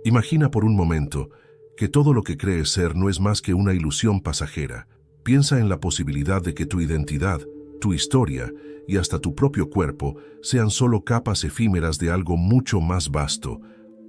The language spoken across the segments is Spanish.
Imagina por un momento que todo lo que crees ser no es más que una ilusión pasajera. Piensa en la posibilidad de que tu identidad, tu historia y hasta tu propio cuerpo sean solo capas efímeras de algo mucho más vasto,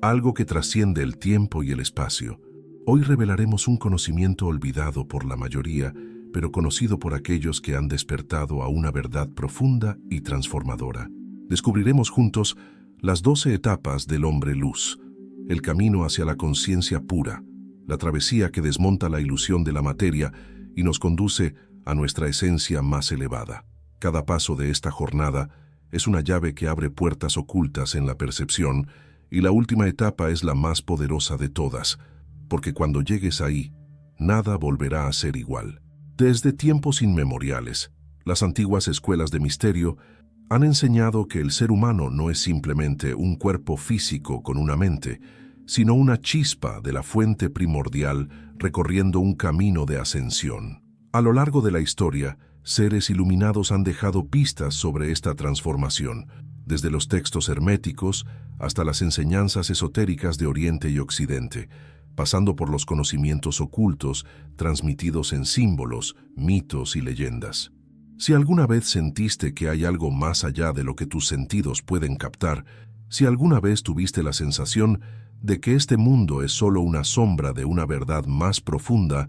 algo que trasciende el tiempo y el espacio. Hoy revelaremos un conocimiento olvidado por la mayoría, pero conocido por aquellos que han despertado a una verdad profunda y transformadora. Descubriremos juntos las 12 etapas del hombre luz, el camino hacia la conciencia pura, la travesía que desmonta la ilusión de la materia y nos conduce a nuestra esencia más elevada. Cada paso de esta jornada es una llave que abre puertas ocultas en la percepción, y la última etapa es la más poderosa de todas, porque cuando llegues ahí, nada volverá a ser igual. Desde tiempos inmemoriales, las antiguas escuelas de misterio han enseñado que el ser humano no es simplemente un cuerpo físico con una mente, sino una chispa de la fuente primordial recorriendo un camino de ascensión. A lo largo de la historia, seres iluminados han dejado pistas sobre esta transformación, desde los textos herméticos hasta las enseñanzas esotéricas de Oriente y Occidente, pasando por los conocimientos ocultos transmitidos en símbolos, mitos y leyendas. Si alguna vez sentiste que hay algo más allá de lo que tus sentidos pueden captar, si alguna vez tuviste la sensación de que este mundo es solo una sombra de una verdad más profunda,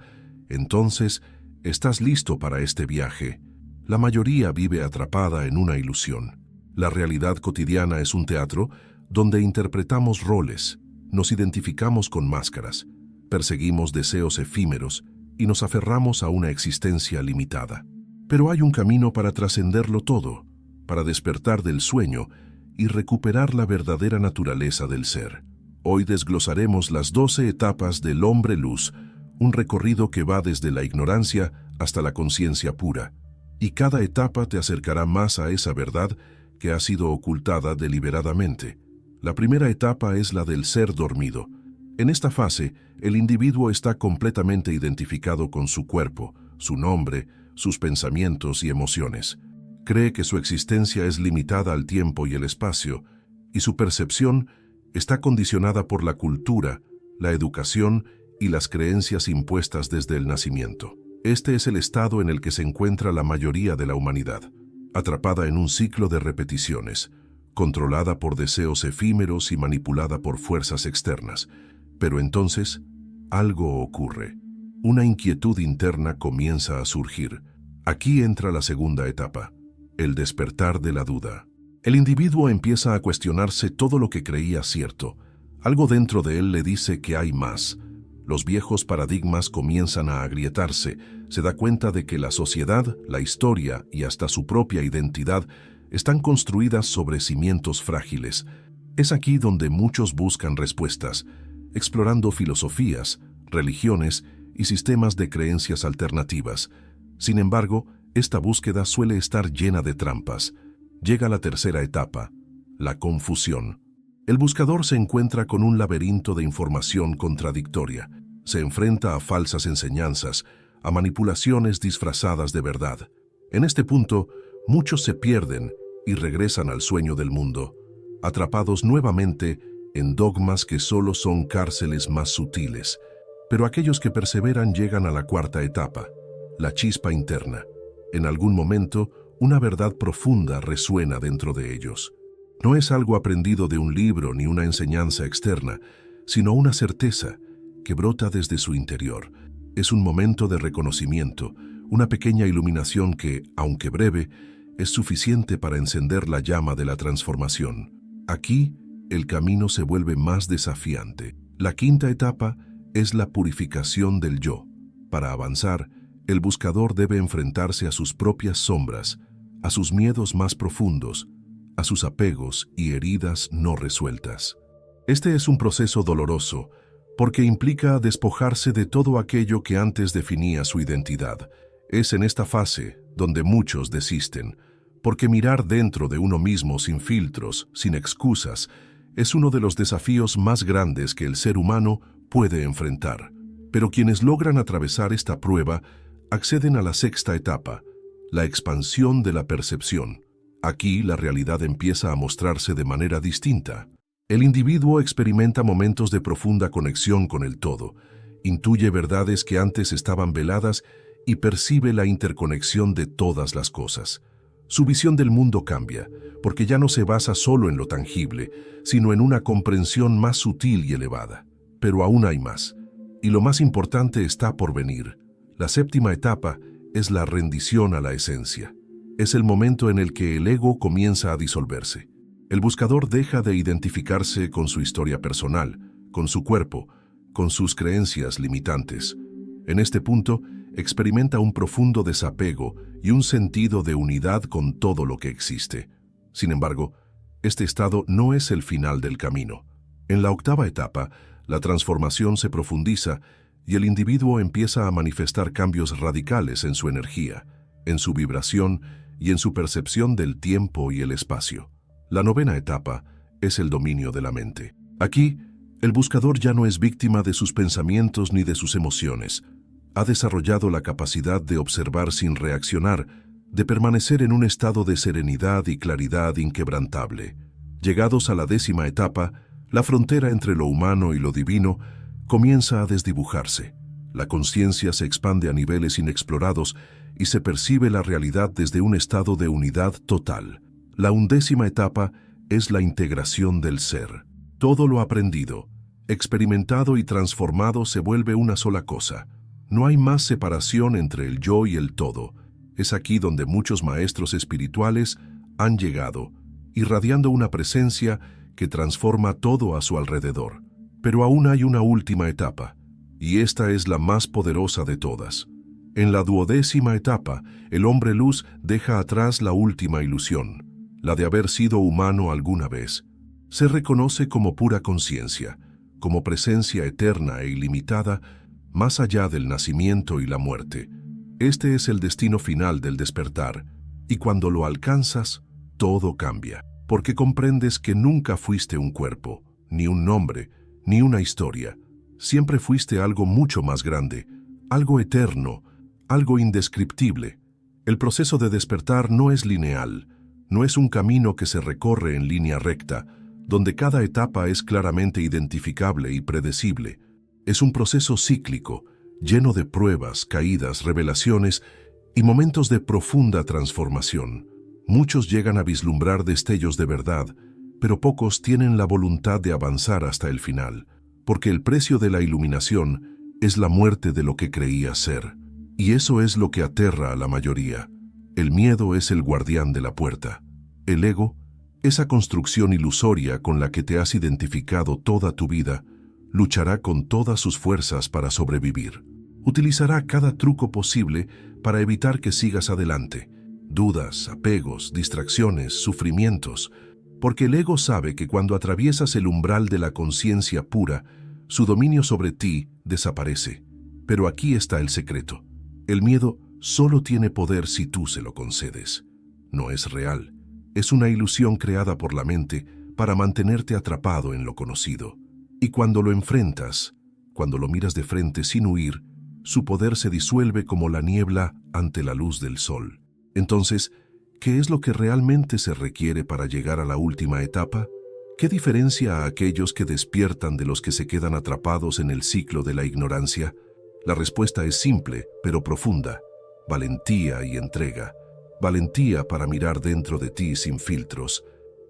entonces estás listo para este viaje. La mayoría vive atrapada en una ilusión. La realidad cotidiana es un teatro donde interpretamos roles, nos identificamos con máscaras, perseguimos deseos efímeros y nos aferramos a una existencia limitada. Pero hay un camino para trascenderlo todo, para despertar del sueño y recuperar la verdadera naturaleza del ser. Hoy desglosaremos las 12 etapas del hombre luz, un recorrido que va desde la ignorancia hasta la conciencia pura, y cada etapa te acercará más a esa verdad que ha sido ocultada deliberadamente. La primera etapa es la del ser dormido. En esta fase, el individuo está completamente identificado con su cuerpo, su nombre, sus pensamientos y emociones. Cree que su existencia es limitada al tiempo y el espacio, y su percepción está condicionada por la cultura, la educación y las creencias impuestas desde el nacimiento. Este es el estado en el que se encuentra la mayoría de la humanidad, atrapada en un ciclo de repeticiones, controlada por deseos efímeros y manipulada por fuerzas externas. Pero entonces, algo ocurre. Una inquietud interna comienza a surgir. Aquí entra la segunda etapa, el despertar de la duda. El individuo empieza a cuestionarse todo lo que creía cierto. Algo dentro de él le dice que hay más. Los viejos paradigmas comienzan a agrietarse. Se da cuenta de que la sociedad, la historia y hasta su propia identidad están construidas sobre cimientos frágiles. Es aquí donde muchos buscan respuestas, explorando filosofías, religiones y sistemas de creencias alternativas. Sin embargo, esta búsqueda suele estar llena de trampas. Llega la tercera etapa, la confusión. El buscador se encuentra con un laberinto de información contradictoria. Se enfrenta a falsas enseñanzas, a manipulaciones disfrazadas de verdad. En este punto, muchos se pierden y regresan al sueño del mundo, atrapados nuevamente en dogmas que solo son cárceles más sutiles. Pero aquellos que perseveran llegan a la cuarta etapa, la chispa interna. En algún momento, una verdad profunda resuena dentro de ellos. No es algo aprendido de un libro ni una enseñanza externa, sino una certeza que brota desde su interior. Es un momento de reconocimiento, una pequeña iluminación que, aunque breve, es suficiente para encender la llama de la transformación. Aquí, el camino se vuelve más desafiante. La quinta etapa es la purificación del yo. Para avanzar, el buscador debe enfrentarse a sus propias sombras, a sus miedos más profundos, a sus apegos y heridas no resueltas. Este es un proceso doloroso, porque implica despojarse de todo aquello que antes definía su identidad. Es en esta fase donde muchos desisten, porque mirar dentro de uno mismo sin filtros, sin excusas, es uno de los desafíos más grandes que el ser humano puede enfrentar. Pero quienes logran atravesar esta prueba acceden a la sexta etapa, la expansión de la percepción. Aquí la realidad empieza a mostrarse de manera distinta. El individuo experimenta momentos de profunda conexión con el todo, intuye verdades que antes estaban veladas y percibe la interconexión de todas las cosas. Su visión del mundo cambia, porque ya no se basa solo en lo tangible, sino en una comprensión más sutil y elevada. Pero aún hay más, y lo más importante está por venir. La séptima etapa es la rendición a la esencia. Es el momento en el que el ego comienza a disolverse. El buscador deja de identificarse con su historia personal, con su cuerpo, con sus creencias limitantes. En este punto, experimenta un profundo desapego y un sentido de unidad con todo lo que existe. Sin embargo, este estado no es el final del camino. En la octava etapa, la transformación se profundiza y el individuo empieza a manifestar cambios radicales en su energía, en su vibración y en su percepción del tiempo y el espacio. La novena etapa es el dominio de la mente. Aquí, el buscador ya no es víctima de sus pensamientos ni de sus emociones. Ha desarrollado la capacidad de observar sin reaccionar, de permanecer en un estado de serenidad y claridad inquebrantable. Llegados a la décima etapa, la frontera entre lo humano y lo divino comienza a desdibujarse. La conciencia se expande a niveles inexplorados y se percibe la realidad desde un estado de unidad total. La undécima etapa es la integración del ser. Todo lo aprendido, experimentado y transformado se vuelve una sola cosa. No hay más separación entre el yo y el todo. Es aquí donde muchos maestros espirituales han llegado, irradiando una presencia que transforma todo a su alrededor. Pero aún hay una última etapa, y esta es la más poderosa de todas. En la duodécima etapa, el hombre luz deja atrás la última ilusión, la de haber sido humano alguna vez. Se reconoce como pura conciencia, como presencia eterna e ilimitada, más allá del nacimiento y la muerte. Este es el destino final del despertar, y cuando lo alcanzas, todo cambia, porque comprendes que nunca fuiste un cuerpo, ni un nombre, ni una historia. Siempre fuiste algo mucho más grande, algo eterno, algo indescriptible. El proceso de despertar no es lineal, no es un camino que se recorre en línea recta, donde cada etapa es claramente identificable y predecible. Es un proceso cíclico, lleno de pruebas, caídas, revelaciones y momentos de profunda transformación. Muchos llegan a vislumbrar destellos de verdad, pero pocos tienen la voluntad de avanzar hasta el final, porque el precio de la iluminación es la muerte de lo que creía ser. Y eso es lo que aterra a la mayoría. El miedo es el guardián de la puerta. El ego, esa construcción ilusoria con la que te has identificado toda tu vida, luchará con todas sus fuerzas para sobrevivir. Utilizará cada truco posible para evitar que sigas adelante. Dudas, apegos, distracciones, sufrimientos, porque el ego sabe que cuando atraviesas el umbral de la conciencia pura, su dominio sobre ti desaparece. Pero aquí está el secreto. El miedo solo tiene poder si tú se lo concedes. No es real. Es una ilusión creada por la mente para mantenerte atrapado en lo conocido. Y cuando lo enfrentas, cuando lo miras de frente sin huir, su poder se disuelve como la niebla ante la luz del sol. Entonces, ¿qué es lo que realmente se requiere para llegar a la última etapa? ¿Qué diferencia a aquellos que despiertan de los que se quedan atrapados en el ciclo de la ignorancia? La respuesta es simple, pero profunda. Valentía y entrega. Valentía para mirar dentro de ti sin filtros.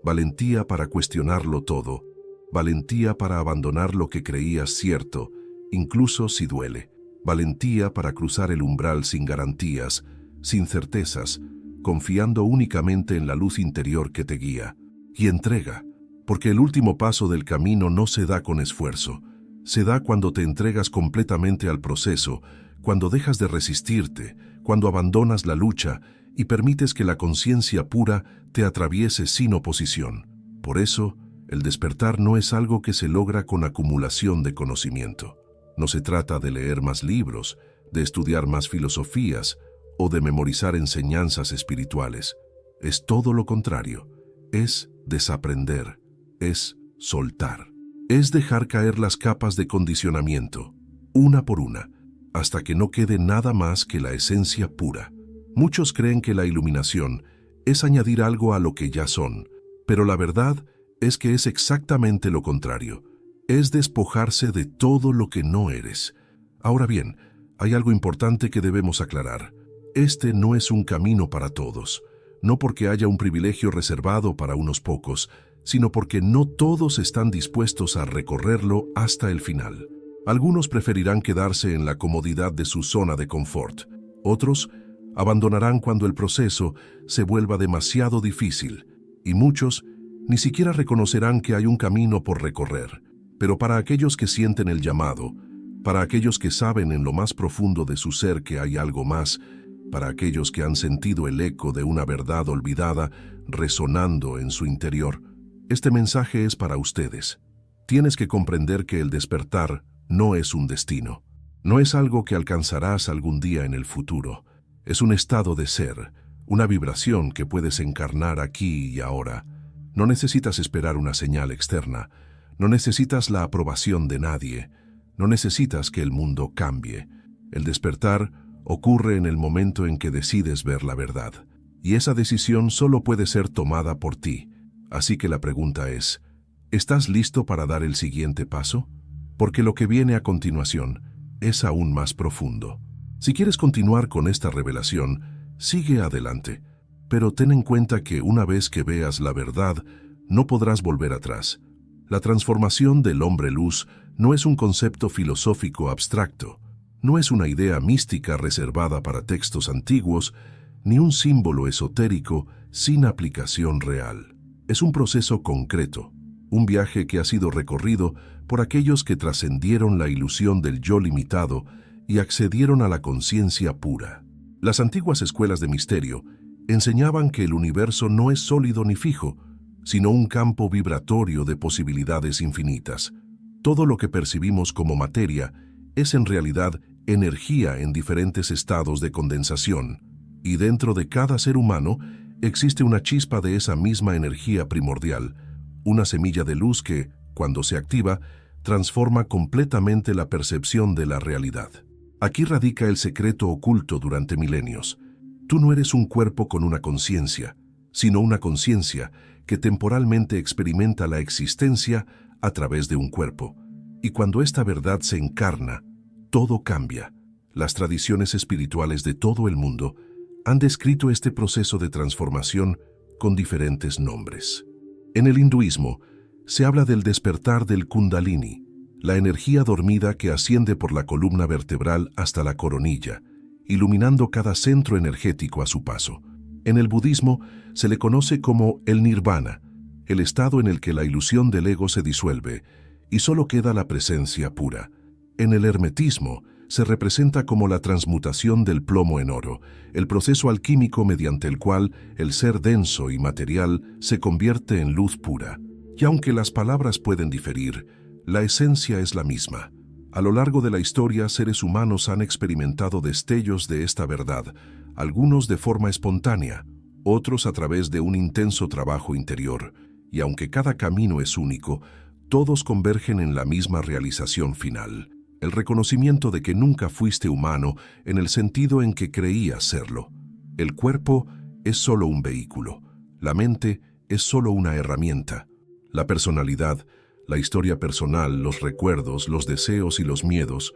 Valentía para cuestionarlo todo. Valentía para abandonar lo que creías cierto, incluso si duele. Valentía para cruzar el umbral sin garantías, sin certezas, confiando únicamente en la luz interior que te guía. Y entrega, porque el último paso del camino no se da con esfuerzo. Se da cuando te entregas completamente al proceso, cuando dejas de resistirte, cuando abandonas la lucha y permites que la conciencia pura te atraviese sin oposición. Por eso, el despertar no es algo que se logra con acumulación de conocimiento. No se trata de leer más libros, de estudiar más filosofías o de memorizar enseñanzas espirituales. Es todo lo contrario. Es desaprender. Es soltar. Es dejar caer las capas de condicionamiento, una por una, hasta que no quede nada más que la esencia pura. Muchos creen que la iluminación es añadir algo a lo que ya son, pero la verdad es que es exactamente lo contrario. Es despojarse de todo lo que no eres. Ahora bien, hay algo importante que debemos aclarar. Este no es un camino para todos, no porque haya un privilegio reservado para unos pocos, sino porque no todos están dispuestos a recorrerlo hasta el final. Algunos preferirán quedarse en la comodidad de su zona de confort. Otros abandonarán cuando el proceso se vuelva demasiado difícil, y muchos ni siquiera reconocerán que hay un camino por recorrer. Pero para aquellos que sienten el llamado, para aquellos que saben en lo más profundo de su ser que hay algo más, para aquellos que han sentido el eco de una verdad olvidada resonando en su interior, este mensaje es para ustedes. Tienes que comprender que el despertar no es un destino. No es algo que alcanzarás algún día en el futuro. Es un estado de ser, una vibración que puedes encarnar aquí y ahora. No necesitas esperar una señal externa. No necesitas la aprobación de nadie. No necesitas que el mundo cambie. El despertar ocurre en el momento en que decides ver la verdad. Y esa decisión solo puede ser tomada por ti. Así que la pregunta es, ¿estás listo para dar el siguiente paso? Porque lo que viene a continuación es aún más profundo. Si quieres continuar con esta revelación, sigue adelante. Pero ten en cuenta que una vez que veas la verdad, no podrás volver atrás. La transformación del hombre luz no es un concepto filosófico abstracto, no es una idea mística reservada para textos antiguos, ni un símbolo esotérico sin aplicación real. Es un proceso concreto, un viaje que ha sido recorrido por aquellos que trascendieron la ilusión del yo limitado y accedieron a la conciencia pura. Las antiguas escuelas de misterio enseñaban que el universo no es sólido ni fijo, sino un campo vibratorio de posibilidades infinitas. Todo lo que percibimos como materia es en realidad energía en diferentes estados de condensación, y dentro de cada ser humano existe una chispa de esa misma energía primordial, una semilla de luz que, cuando se activa, transforma completamente la percepción de la realidad. Aquí radica el secreto oculto durante milenios. Tú no eres un cuerpo con una conciencia, sino una conciencia que temporalmente experimenta la existencia a través de un cuerpo. Y cuando esta verdad se encarna, todo cambia. Las tradiciones espirituales de todo el mundo han descrito este proceso de transformación con diferentes nombres. En el hinduismo, se habla del despertar del Kundalini, la energía dormida que asciende por la columna vertebral hasta la coronilla, iluminando cada centro energético a su paso. En el budismo se le conoce como el nirvana, el estado en el que la ilusión del ego se disuelve y solo queda la presencia pura. En el hermetismo se representa como la transmutación del plomo en oro, el proceso alquímico mediante el cual el ser denso y material se convierte en luz pura. Y aunque las palabras pueden diferir, la esencia es la misma. A lo largo de la historia, seres humanos han experimentado destellos de esta verdad, algunos de forma espontánea, otros a través de un intenso trabajo interior, y aunque cada camino es único, todos convergen en la misma realización final, el reconocimiento de que nunca fuiste humano en el sentido en que creías serlo. El cuerpo es solo un vehículo, la mente es solo una herramienta. La personalidad, la historia personal, los recuerdos, los deseos y los miedos,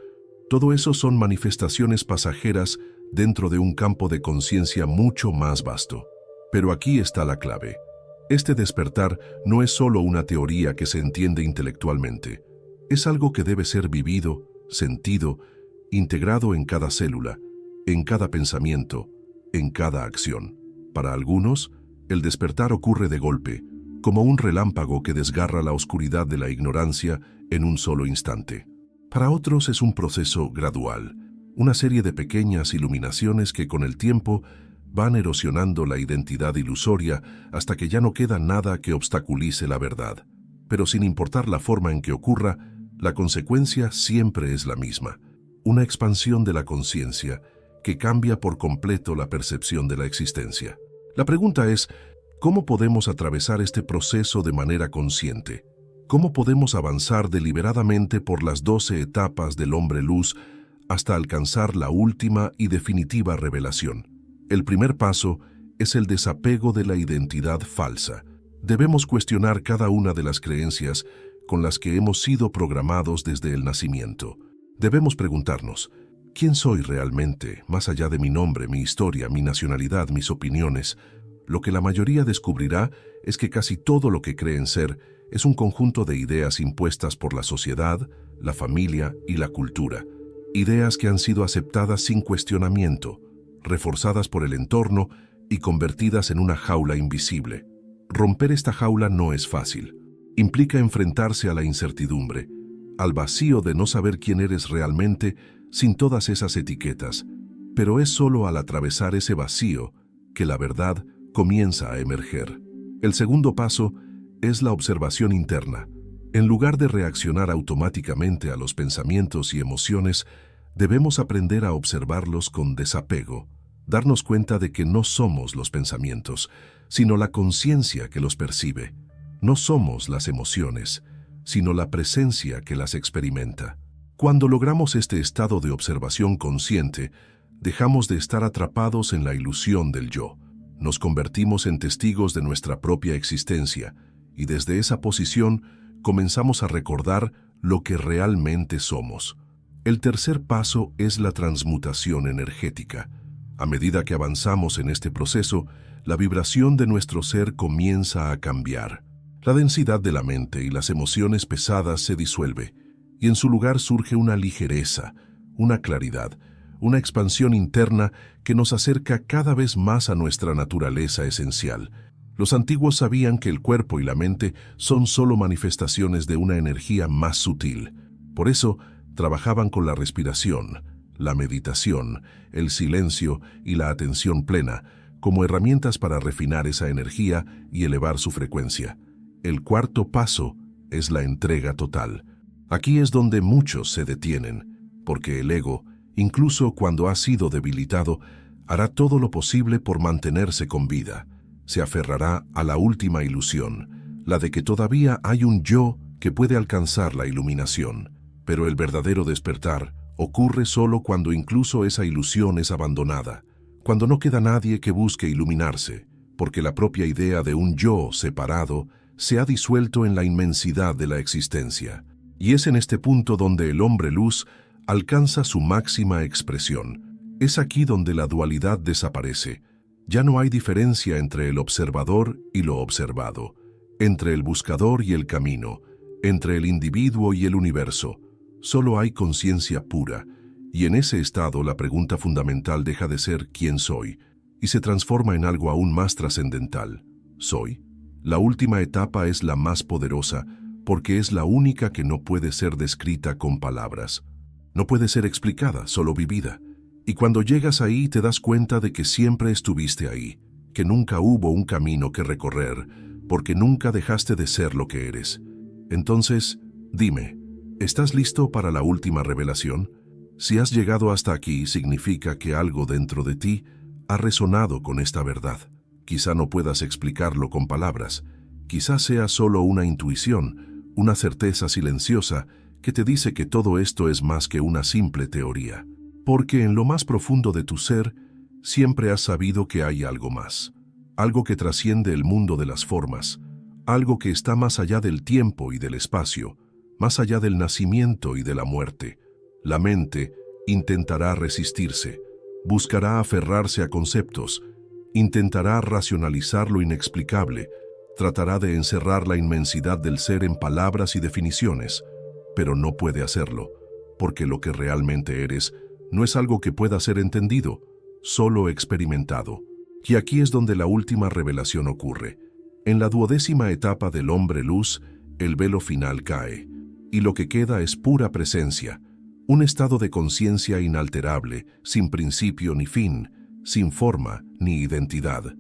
todo eso son manifestaciones pasajeras dentro de un campo de conciencia mucho más vasto. Pero aquí está la clave. Este despertar no es solo una teoría que se entiende intelectualmente. Es algo que debe ser vivido, sentido, integrado en cada célula, en cada pensamiento, en cada acción. Para algunos, el despertar ocurre de golpe, como un relámpago que desgarra la oscuridad de la ignorancia en un solo instante. Para otros es un proceso gradual, una serie de pequeñas iluminaciones que con el tiempo van erosionando la identidad ilusoria hasta que ya no queda nada que obstaculice la verdad. Pero sin importar la forma en que ocurra, la consecuencia siempre es la misma, una expansión de la conciencia que cambia por completo la percepción de la existencia. La pregunta es, ¿cómo podemos atravesar este proceso de manera consciente? ¿Cómo podemos avanzar deliberadamente por las 12 etapas del hombre luz hasta alcanzar la última y definitiva revelación? El primer paso es el desapego de la identidad falsa. Debemos cuestionar cada una de las creencias con las que hemos sido programados desde el nacimiento. Debemos preguntarnos, ¿quién soy realmente, más allá de mi nombre, mi historia, mi nacionalidad, mis opiniones? Lo que la mayoría descubrirá es que casi todo lo que creen ser es un conjunto de ideas impuestas por la sociedad, la familia y la cultura. Ideas que han sido aceptadas sin cuestionamiento, reforzadas por el entorno y convertidas en una jaula invisible. Romper esta jaula no es fácil. Implica enfrentarse a la incertidumbre, al vacío de no saber quién eres realmente sin todas esas etiquetas. Pero es solo al atravesar ese vacío que la verdad comienza a emerger. El segundo paso es la observación interna. En lugar de reaccionar automáticamente a los pensamientos y emociones, debemos aprender a observarlos con desapego, darnos cuenta de que no somos los pensamientos, sino la conciencia que los percibe. No somos las emociones, sino la presencia que las experimenta. Cuando logramos este estado de observación consciente, dejamos de estar atrapados en la ilusión del yo. Nos convertimos en testigos de nuestra propia existencia y desde esa posición comenzamos a recordar lo que realmente somos. El tercer paso es la transmutación energética. A medida que avanzamos en este proceso, la vibración de nuestro ser comienza a cambiar. La densidad de la mente y las emociones pesadas se disuelve, y en su lugar surge una ligereza, una claridad, una expansión interna que nos acerca cada vez más a nuestra naturaleza esencial. Los antiguos sabían que el cuerpo y la mente son solo manifestaciones de una energía más sutil. Por eso, trabajaban con la respiración, la meditación, el silencio y la atención plena, como herramientas para refinar esa energía y elevar su frecuencia. El cuarto paso es la entrega total. Aquí es donde muchos se detienen, porque el ego, incluso cuando ha sido debilitado, hará todo lo posible por mantenerse con vida. Se aferrará a la última ilusión, la de que todavía hay un yo que puede alcanzar la iluminación. Pero el verdadero despertar ocurre solo cuando incluso esa ilusión es abandonada, cuando no queda nadie que busque iluminarse, porque la propia idea de un yo separado se ha disuelto en la inmensidad de la existencia. Y es en este punto donde el hombre luz alcanza su máxima expresión. Es aquí donde la dualidad desaparece. Ya no hay diferencia entre el observador y lo observado, entre el buscador y el camino, entre el individuo y el universo. Solo hay conciencia pura, y en ese estado la pregunta fundamental deja de ser ¿quién soy? Y se transforma en algo aún más trascendental. ¿Soy? La última etapa es la más poderosa, porque es la única que no puede ser descrita con palabras. No puede ser explicada, solo vivida. Y cuando llegas ahí te das cuenta de que siempre estuviste ahí, que nunca hubo un camino que recorrer, porque nunca dejaste de ser lo que eres. Entonces, dime, ¿estás listo para la última revelación? Si has llegado hasta aquí, significa que algo dentro de ti ha resonado con esta verdad. Quizá no puedas explicarlo con palabras. Quizá sea solo una intuición, una certeza silenciosa que te dice que todo esto es más que una simple teoría. Porque en lo más profundo de tu ser, siempre has sabido que hay algo más. Algo que trasciende el mundo de las formas. Algo que está más allá del tiempo y del espacio, más allá del nacimiento y de la muerte. La mente intentará resistirse, buscará aferrarse a conceptos, intentará racionalizar lo inexplicable, tratará de encerrar la inmensidad del ser en palabras y definiciones, pero no puede hacerlo, porque lo que realmente eres no es algo que pueda ser entendido, solo experimentado. Y aquí es donde la última revelación ocurre. En la 12ª etapa del hombre luz, el velo final cae, y lo que queda es pura presencia, un estado de conciencia inalterable, sin principio ni fin, sin forma ni identidad.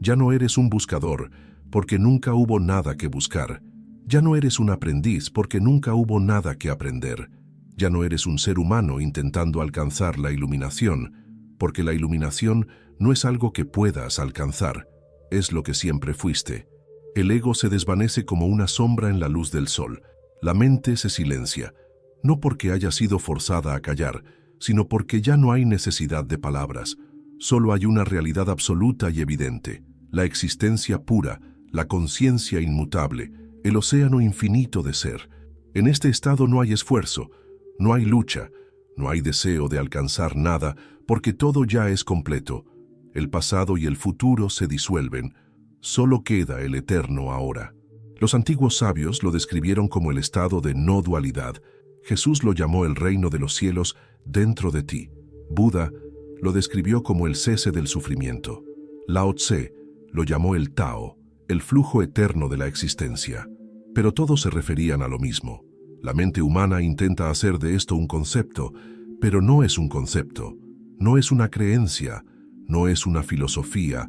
Ya no eres un buscador, porque nunca hubo nada que buscar. Ya no eres un aprendiz, porque nunca hubo nada que aprender. Ya no eres un ser humano intentando alcanzar la iluminación, porque la iluminación no es algo que puedas alcanzar, es lo que siempre fuiste. El ego se desvanece como una sombra en la luz del sol. La mente se silencia, no porque haya sido forzada a callar, sino porque ya no hay necesidad de palabras. Solo hay una realidad absoluta y evidente, la existencia pura, la conciencia inmutable, el océano infinito de ser. En este estado no hay esfuerzo, no hay lucha, no hay deseo de alcanzar nada, porque todo ya es completo. El pasado y el futuro se disuelven, solo queda el eterno ahora. Los antiguos sabios lo describieron como el estado de no dualidad. Jesús lo llamó el reino de los cielos dentro de ti. Buda lo describió como el cese del sufrimiento. Lao Tse lo llamó el Tao, el flujo eterno de la existencia. Pero todos se referían a lo mismo. La mente humana intenta hacer de esto un concepto, pero no es un concepto, no es una creencia, no es una filosofía,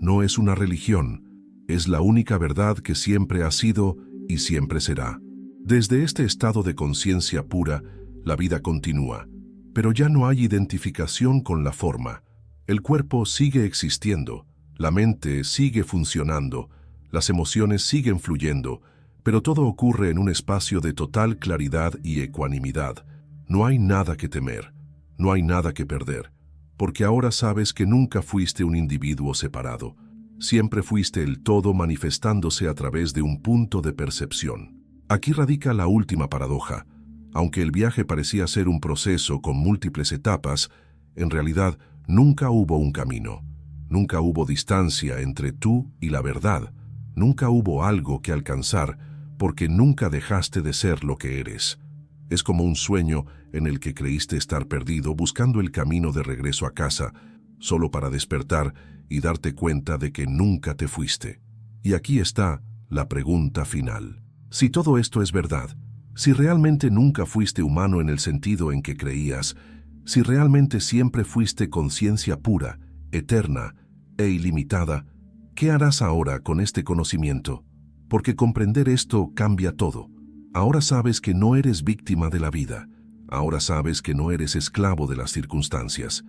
no es una religión. Es la única verdad que siempre ha sido y siempre será. Desde este estado de conciencia pura, la vida continúa, pero ya no hay identificación con la forma. El cuerpo sigue existiendo, la mente sigue funcionando, las emociones siguen fluyendo, pero todo ocurre en un espacio de total claridad y ecuanimidad. No hay nada que temer, no hay nada que perder, porque ahora sabes que nunca fuiste un individuo separado. Siempre fuiste el todo manifestándose a través de un punto de percepción. Aquí radica la última paradoja. Aunque el viaje parecía ser un proceso con múltiples etapas, en realidad nunca hubo un camino. Nunca hubo distancia entre tú y la verdad. Nunca hubo algo que alcanzar, porque nunca dejaste de ser lo que eres. Es como un sueño en el que creíste estar perdido buscando el camino de regreso a casa, solo para despertar y darte cuenta de que nunca te fuiste. Y aquí está la pregunta final. Si todo esto es verdad, si realmente nunca fuiste humano en el sentido en que creías, si realmente siempre fuiste conciencia pura, eterna e ilimitada, ¿qué harás ahora con este conocimiento? Porque comprender esto cambia todo. Ahora sabes que no eres víctima de la vida. Ahora sabes que no eres esclavo de las circunstancias.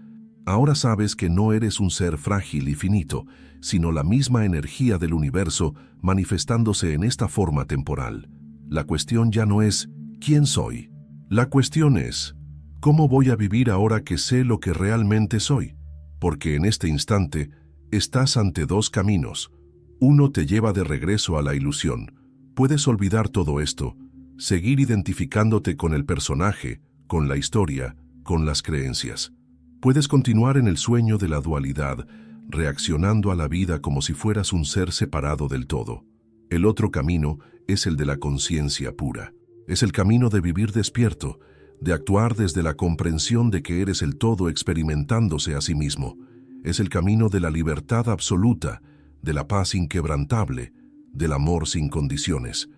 Ahora sabes que no eres un ser frágil y finito, sino la misma energía del universo manifestándose en esta forma temporal. La cuestión ya no es ¿quién soy? La cuestión es ¿cómo voy a vivir ahora que sé lo que realmente soy? Porque en este instante estás ante dos caminos. Uno te lleva de regreso a la ilusión. Puedes olvidar todo esto, seguir identificándote con el personaje, con la historia, con las creencias. Puedes continuar en el sueño de la dualidad, reaccionando a la vida como si fueras un ser separado del todo. El otro camino es el de la conciencia pura. Es el camino de vivir despierto, de actuar desde la comprensión de que eres el todo experimentándose a sí mismo. Es el camino de la libertad absoluta, de la paz inquebrantable, del amor sin condiciones.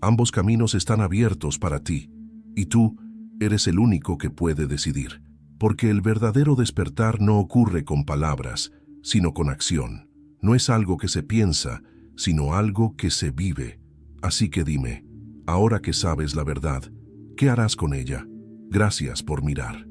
Ambos caminos están abiertos para ti, y tú eres el único que puede decidir. Porque el verdadero despertar no ocurre con palabras, sino con acción. No es algo que se piensa, sino algo que se vive. Así que dime, ahora que sabes la verdad, ¿qué harás con ella? Gracias por mirar.